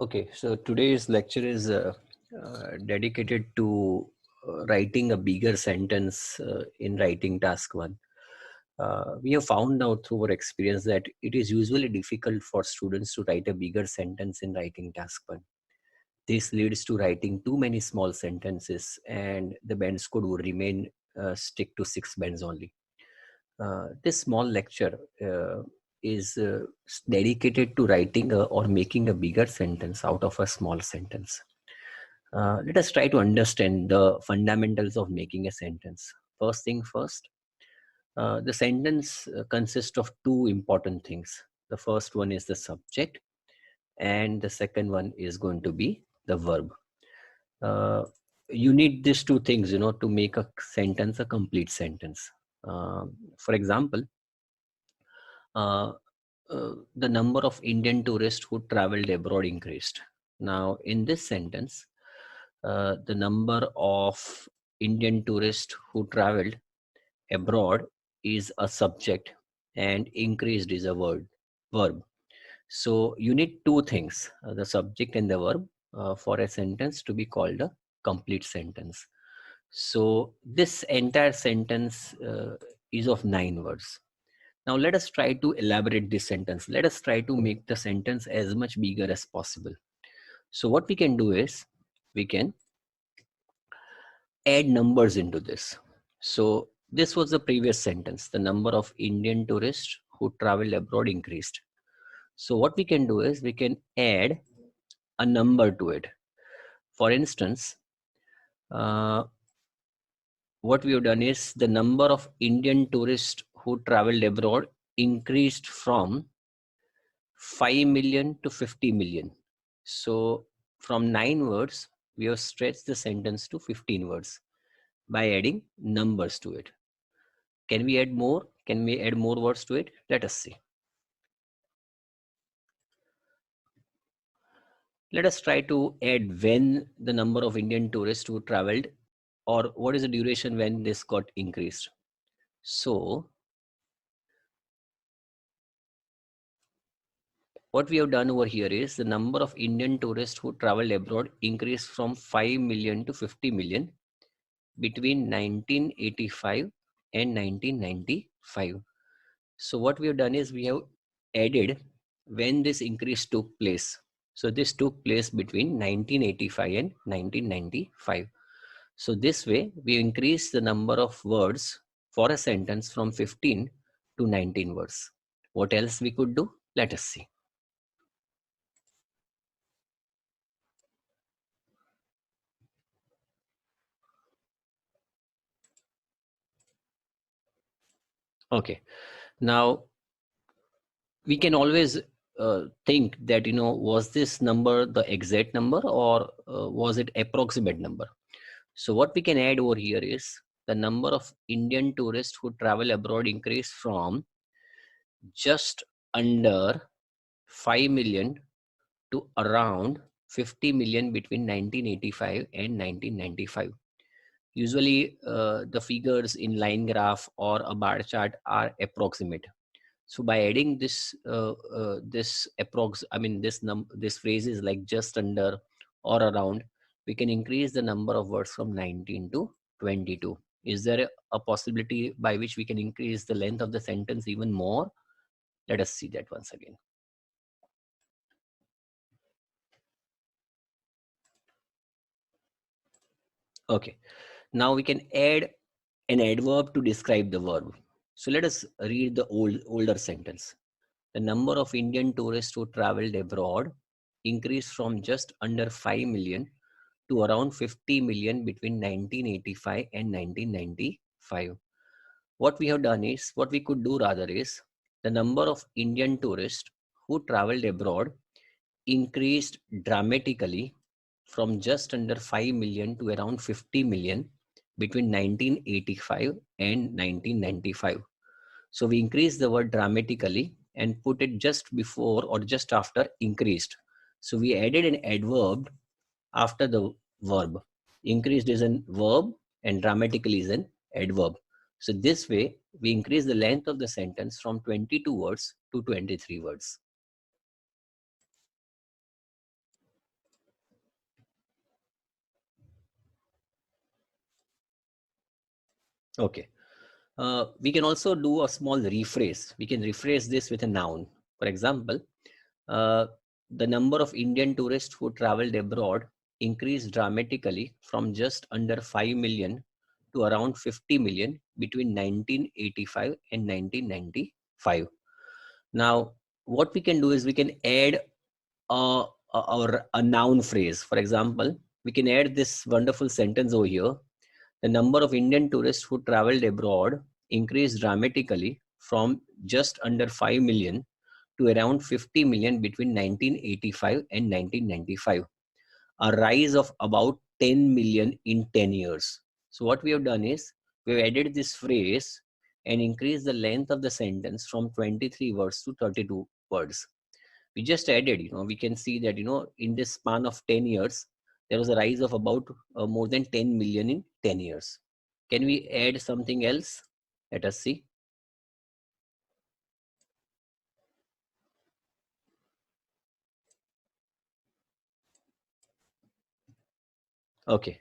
Okay, so today's lecture is dedicated to writing a bigger sentence in writing task one. We have found out through our experience that it is usually difficult for students to write a bigger sentence in writing task one. This leads to writing too many small sentences, and the band code would remain stick to 6 bands only. This small lecture is dedicated to writing or making a bigger sentence out of a small sentence. Let us try to understand the fundamentals of making a sentence. First thing first, the sentence consists of two important things. The first one is the subject, and the second one is going to be the verb. Uh, you need these two things, to make a sentence a complete sentence. For example, uh, the number of Indian tourists who traveled abroad increased. Now, in this sentence, the number of Indian tourists who traveled abroad is a subject and increased is a verb. So you need two things, the subject and the verb, for a sentence to be called a complete sentence. So this entire sentence is of 9 words. Now let us try to elaborate this sentence. Let us try to make the sentence as much bigger as possible. So what we can do is we can add numbers into this. So this was the previous sentence. The number of Indian tourists who traveled abroad increased. So what we can do is we can add a number to it. For instance, what we have done is the number of Indian tourists who traveled abroad increased from 5 million to 50 million. So from 9 words, we have stretched the sentence to 15 words by adding numbers to it. Can we add more? Can we add more words to it? Let us see. Let us try to add when the number of Indian tourists who traveled, or what is the duration when this got increased. So what we have done over here is the number of Indian tourists who traveled abroad increased from 5 million to 50 million between 1985 and 1995. So what we have done is we have added when this increase took place. So this took place between 1985 and 1995. So this way we increase the number of words for a sentence from 15 to 19 words. What else we could do? Let us see. Okay, now we can always think that, was this number the exact number, or was it approximate number? So what we can add over here is the number of Indian tourists who travel abroad increased from just under 5 million to around 50 million between 1985 and 1995. Usually the figures in line graph or a bar chart are approximate. So by adding this this phrases like just under or around, we can increase the number of words from 19 to 22. Is there a possibility by which we can increase the length of the sentence even more? Let us see that once again. Okay, now we can add an adverb to describe the verb. So let us read the older sentence. The number of Indian tourists who traveled abroad increased from just under 5 million to around 50 million between 1985 and 1995. What we have done is, what we could do rather is, the number of Indian tourists who traveled abroad increased dramatically from just under 5 million to around 50 million between 1985 and 1995. So we increased the word dramatically and put it just before or just after increased. So we added an adverb after the verb. Increased is a verb and dramatically is an adverb. So this way we increase the length of the sentence from 22 words to 23 words. Okay. We can also do a small rephrase. We can rephrase this with a noun. For example, uh, the number of Indian tourists who traveled abroad increased dramatically from just under 5 million to around 50 million between 1985 and 1995. Now, what we can do is we can add a noun phrase. For example, we can add this wonderful sentence over here. The number of Indian tourists who traveled abroad increased dramatically from just under 5 million to around 50 million between 1985 and 1995, a rise of about 10 million in 10 years. So what we have done is we've added this phrase and increased the length of the sentence from 23 words to 32 words. We just added, we can see that, in this span of 10 years, there was a rise of about more than 10 million in 10 years. Can we add something else? Let us see. Okay.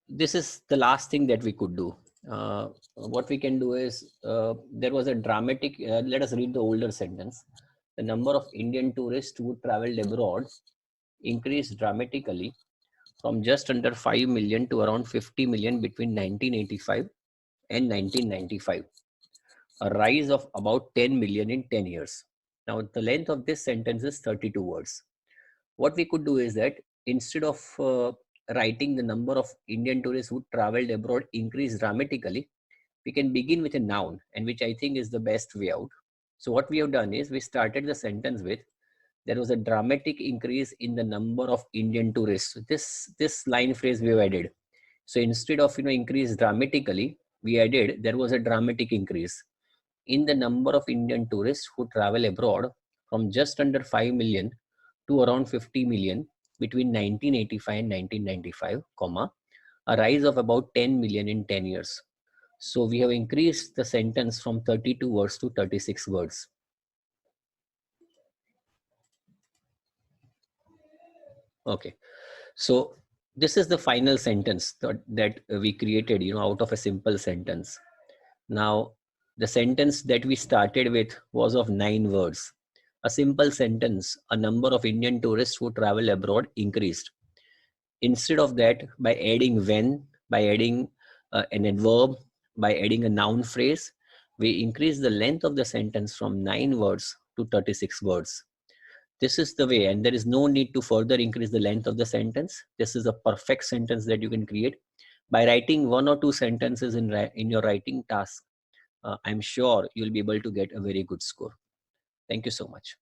This is the last thing that we could do. What we can do is there was a dramatic, let us read the older sentence. The number of Indian tourists who traveled abroad increased dramatically from just under 5 million to around 50 million between 1985 and 1995, a rise of about 10 million in 10 years. Now, the length of this sentence is 32 words. What we could do is that instead of writing the number of Indian tourists who traveled abroad increased dramatically, we can begin with a noun, and which I think is the best way out. So what we have done is we started the sentence with there was a dramatic increase in the number of Indian tourists. This line phrase we have added. So instead of increase dramatically, we added there was a dramatic increase in the number of Indian tourists who travel abroad from just under 5 million to around 50 million between 1985 and 1995, comma, a rise of about 10 million in 10 years. So we have increased the sentence from 32 words to 36 words. Okay. So this is the final sentence that we created, out of a simple sentence. Now, the sentence that we started with was of 9 words. A simple sentence, a number of Indian tourists who travel abroad increased. Instead of that, by adding when, by adding an adverb, by adding a noun phrase, we increase the length of the sentence from 9 words to 36 words. This is the way, and there is no need to further increase the length of the sentence. This is a perfect sentence that you can create by writing 1 or 2 sentences in your writing task. I'm sure you'll be able to get a very good score. Thank you so much.